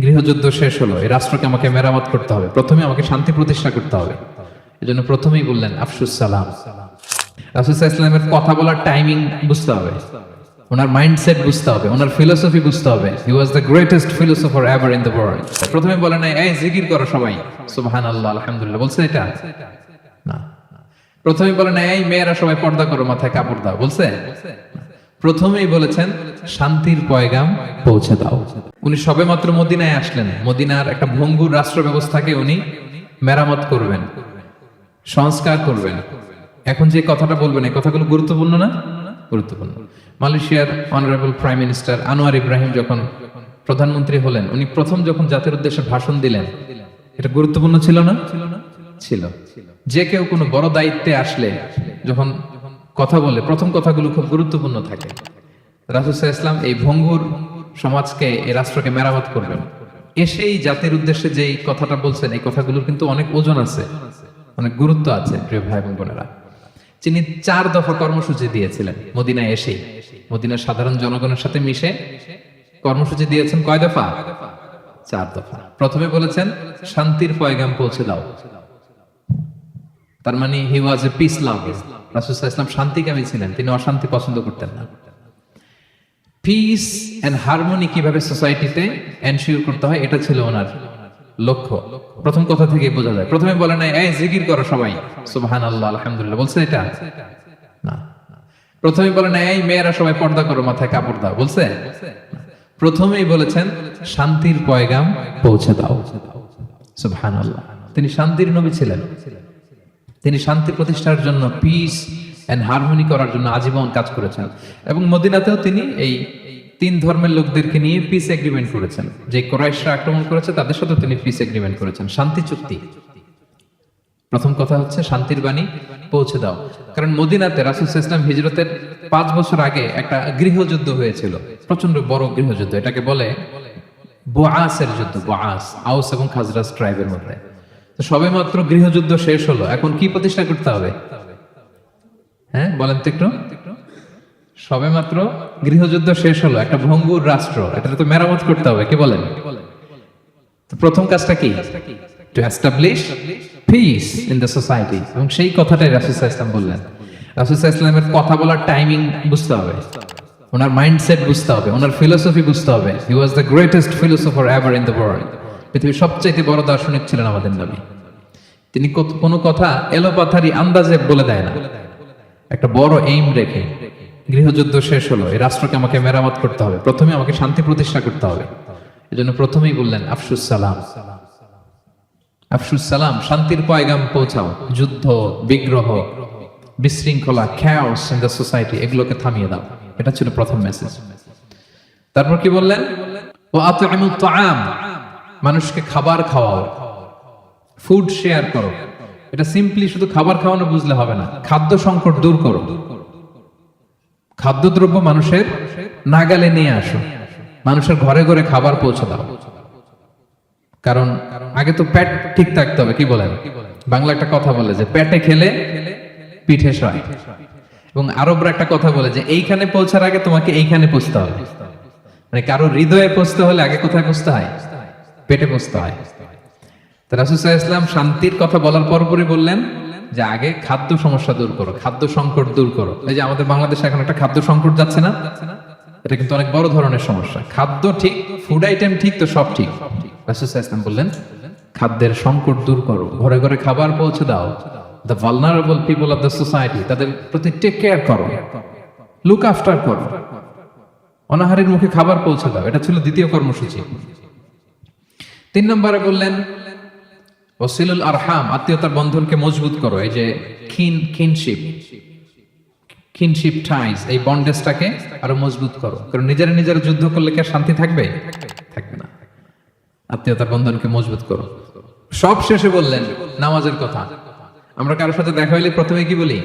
গৃহযুদ্ধ শেষ হলো, এই রাষ্ট্রকে আমাকে মেরামত করতে হবে, প্রথমে আমাকে শান্তি প্রতিষ্ঠা করতে হবে। এই জন্য প্রথমেই বললেন আফসুস সালাম। রাসূল সাল্লাল্লাহু আলাইহি ওয়াসাল্লামের কথা বলার টাইমিং বুঝতে হবে, ওনার মাইন্ডসেট বুঝতে হবে, ওনার ফিলোসফি বুঝতে হবে। He was the greatest philosopher ever in the world. প্রথমে বলে নাই এই জিকির করো সবাই সুবহানাল্লাহ আলহামদুলিল্লাহ, বলছে এটা না। প্রথমে বলে নাই এই মেয়েরা সবাই পর্দা করো, মাথায় কাপড় দাও, বলছে? প্রথমেই বলেছেন শান্তির পয়গাম পৌঁছে দাও। উনি সবেমাত্র মদিনায় আসলেন, মদিনার একটা ভঙ্গুর রাষ্ট্র ব্যবস্থাকে উনি মেরামত করবেন, সংস্কার করবেন। এখন যে কথাটা বলবেন এই কথাগুলো গুরুত্বপূর্ণ না? গুরুত্বপূর্ণ। মালয়েশিয়ার honourable prime minister Anwar Ibrahim যখন প্রধানমন্ত্রী হলেন, উনি প্রথম যখন জাতির উদ্দেশ্যে ভাষণ দিলেন, এটা গুরুত্বপূর্ণ ছিল না? ছিল। যে কেউ কোনো বড় দায়িত্বে আসলে যখন কথা বলে প্রথম কথাগুলো খুব গুরুত্বপূর্ণ থাকে। রাসূল সাল্লাল্লাহু আলাইহি ওয়াসাল্লাম এই ভঙ্গুর সমাজকে, এই রাষ্ট্রকে মেরামত করবেন। এসেই জাতির উদ্দেশ্যে যেই কথাটা বলছেন, এই কথাগুলোর কিন্তু অনেক ওজন আছে, অনেক গুরুত্ব আছে। প্রিয় ভাই এবং বোনেরা, তিনি 4 দফা কর্মসূচি দিয়েছিলেন মদিনায় এসেই। মদিনার সাধারণ জনগণের সাথে মিশে কর্মসূচি দিয়েছেন কয় দফা? 4 দফা। প্রথমে বলেছেন শান্তির পয়গাম পৌঁছে দাও। তার মানে হি ওয়াজ এ পিস লাভার। রাসূল সাল্লাল্লাহু আলাইহি ওয়াসাল্লাম শান্তিকামী ছিলেন, তিনি অশান্তি পছন্দ করতেন না। পিস এন্ড হারমোনি কিভাবে সোসাইটিতে এনশিওর করতে হয়, এটা ছিল ওনার লক্ষ্য। প্রথম কথা থেকে বোঝা যায়। প্রথমে বলে নাই এই জিকির করো সবাই সুবহানাল্লাহ আলহামদুলিল্লাহ, বলছে এটা না। প্রথমে বলে নাই এই মেয়েরা সবাই পর্দা করো, মাথায় কাপড় দাও, বলছে? প্রথমেই বলেছেন শান্তির পয়গাম পৌঁছে দাও। সুবহানাল্লাহ। তিনি শান্তির নবী ছিলেন, তিনি শান্তি প্রতিষ্ঠার জন্য, পিস এন্ড হারমোনি করার জন্য আজীবন কাজ করেছেন। এবং মদিনাতেও তিনি এই 3 ধর্মের লোকদেরকে নিয়ে পিস এগ্রিমেন্ট করেছেন। যে কুরাইশরা আক্রমণ করেছে তাদের সাথে তিনি পিস এগ্রিমেন্ট করেছেন, শান্তি চুক্তি। প্রথম কথা হচ্ছে শান্তির বাণী পৌঁছে দাও। কারণ মদিনাতে রাসূল সাল্লাল্লাহু আলাইহি ওয়াসাল্লাম হিজরতের 5 বছর আগে একটা গৃহযুদ্ধ হয়েছিল, প্রচন্ড বড় গৃহযুদ্ধ। এটাকে বলে বুআসের যুদ্ধ, বুআস, আউস এবং খাজরাজ ট্রাইবের মধ্যে। তো সবেমাত্র গৃহযুদ্ধ শেষ হলো, এখন কি প্রতিষ্ঠা করতে হবে? হ্যাঁ বলেন তো একটু। সবেমাত্র গৃহযুদ্ধ শেষ হলো, একটা ভঙ্গুর রাষ্ট্র, এটা তো মেরামত করতে হবে, কি বলেন? তো প্রথম কাজটা কি? To establish piece in the society. এবং সেই কথাটাই রাসূল সাল্লাল্লাহু আলাইহি ওয়াসাল্লাম বললেন। রাসূল সাল্লাল্লাহু আলাইহি ওয়াসাল্লামের কথা বলার টাইমিং বুঝতে হবে, ওনার মাইন্ডসেট বুঝতে হবে, ওনার ফিলোসফি বুঝতে হবে। He was the greatest philosopher ever in the world. পৃথিবীর সবচেয়ে বড় দার্শনিক ছিলেন আমাদের নবী। তিনি কোনো কথা এলোপাথারি আন্দাজে বলে দেয় না, একটা বড় এইম রেখে। গৃহযুদ্ধ শেষ হলো, এই রাষ্ট্রকে আমাকে মেরামত করতে হবে, প্রথমে আমাকে শান্তি প্রতিষ্ঠা করতে হবে। এই জন্য প্রথমেই বললেন আফসুস সালাম। আফসুস সালাম, শান্তির পয়গাম পৌঁছাও। যুদ্ধ, বিগ্রহ, বিশৃঙ্খলা, chaos in the society, এগুলোকে থামিয়ে দাও। এটা ছিল প্রথম মেসেজ। তারপর কি বললেন? ওয়া আত'ইমুত তাআম, মানুষকে খাবার খাওয়াও, ফুড শেয়ার করো। এটা সিম্পলি শুধু খাবার খাওয়ানো বুঝলে হবে না, খাদ্য সংকট দূর করো। খাদ্যদ্রব্য মানুষের নাগালে নিয়ে আসো, মানুষের ঘরে ঘরে খাবার পৌঁছে দাও। কারণ আগে তো পেট ঠিক থাকতে হবে, কি বলেন? বাংলা একটা কথা বলে যে পেটে খেলে পিঠে সয়। এবং আরবরা একটা কথা বলে যে এইখানে পৌঁছার আগে তোমাকে এইখানে পৌঁছতে হবে। মানে কারো হৃদয়ে পৌঁছতে হলে আগে কোথায় পৌঁছতে হয়? পেটে পৌঁছতে হয়। তো রাসূল সাল্লাল্লাহু আলাইহি ওয়াসাল্লাম শান্তির কথা বলার পরপরই বললেন যে আগে খাদ্য সমস্যা দূর করো, খাদ্য সংকট দূর করো। এই যে আমাদের বাংলাদেশে এখন একটা খাদ্য সংকট যাচ্ছে না, এটা কিন্তু অনেক বড় ধরনের সমস্যা। খাদ্য ঠিক, ফুড আইটেম ঠিক, তো সব ঠিক। রাসূল সাল্লাল্লাহু আলাইহি ওয়াসাল্লাম বললেন খাদ্যের সংকট দূর করো, ঘরে ঘরে খাবার পৌঁছে দাও। The vulnerable people of the society, তাদের প্রতি টেক কেয়ার করো, লুক আফটার করো, অনাহারের মুখে খাবার পৌঁছে দাও। এটা ছিল দ্বিতীয় কর্মসূচি। 3 নম্বরে বললেন ওয়াসিলুল আরহাম, আত্মীয়তার বন্ধনকে মজবুত করো। এই যে কিনশিপ টাইজ, এই বন্ডেজটাকে আরো মজবুত করো। কারণ নিজেরা যুদ্ধ করলে কি আর শান্তি থাকবে? থাকবে না। আত্মীয়তার বন্ধনকে মজবুত করো। সব শেষে বললেন নামাজের কথা। আমরা কারোর সাথে দেখা হইলে প্রথমে কি বলি?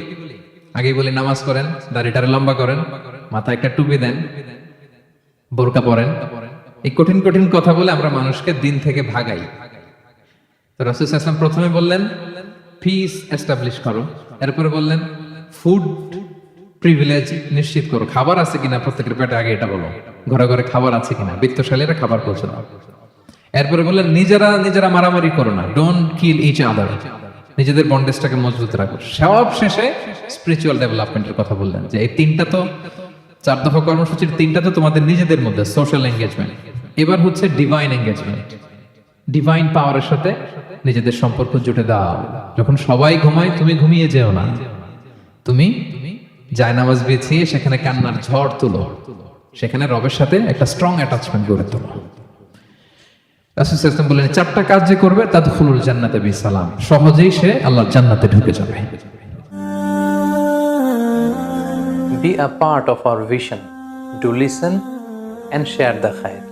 আগেই বলি নামাজ করেন, দাড়িটারে লম্বা করেন, মাথায় একটা টুপি দেন, বোরকা পরেন। এই কঠিন কঠিন কথা বলে আমরা মানুষকে দিন থেকে ভাগাই। তো রাসূল সাল্লাল্লাহু আলাইহি ওয়াসাল্লাম প্রথমে বললেন পিস এস্টাবলিশ করো, এরপরে বললেন ফুড প্রিভিলেজ নিশ্চিত করো, খাবার আছে কিনা প্রত্যেকের পেটে, আগে এটা বলো। ঘরে ঘরে খাবার আছে কিনা, বিত্তশালীরা খাবার পৌঁছে দাও। এরপরে বললেন নিজেরা মারামারি করো না, ডোন্ট কিল ইচ আদার, নিজেদের বন্ডেজটাকে মজবুত রাখো। সব শেষে স্পিরিচুয়াল ডেভেলপমেন্টের কথা বললেন, যে এই তিনটা তো 4 দফা কর্মসূচির তিনটা তো তোমাদের নিজেদের মধ্যে সোশ্যাল এঙ্গেজমেন্ট, এবার হচ্ছে ডিভাইন এঙ্গেজমেন্ট, ডিভাইন পাওয়ারের সাথে নিজেদের সম্পর্ক জুটে দাও। যখন সবাই ঘুমায় তুমি ঘুমিয়ে যেও না, তুমি জায়নামাজ বিছিয়ে সেখানে কান্নার ঝড় তুলো, সেখানে রবের সাথে একটা স্ট্রং অ্যাটাচমেন্ট গড়ে তোলো। রাসূল সাল্লাল্লাহু আলাইহি ওয়াসাল্লাম বলেন 4টা কাজ যে করবে তাদখুলুল জান্নাতে বিসালাম, সহজেই সে আল্লাহর জান্নাতে ঢুকে যাবে। Be a part of our vision. Do listen and share the khair.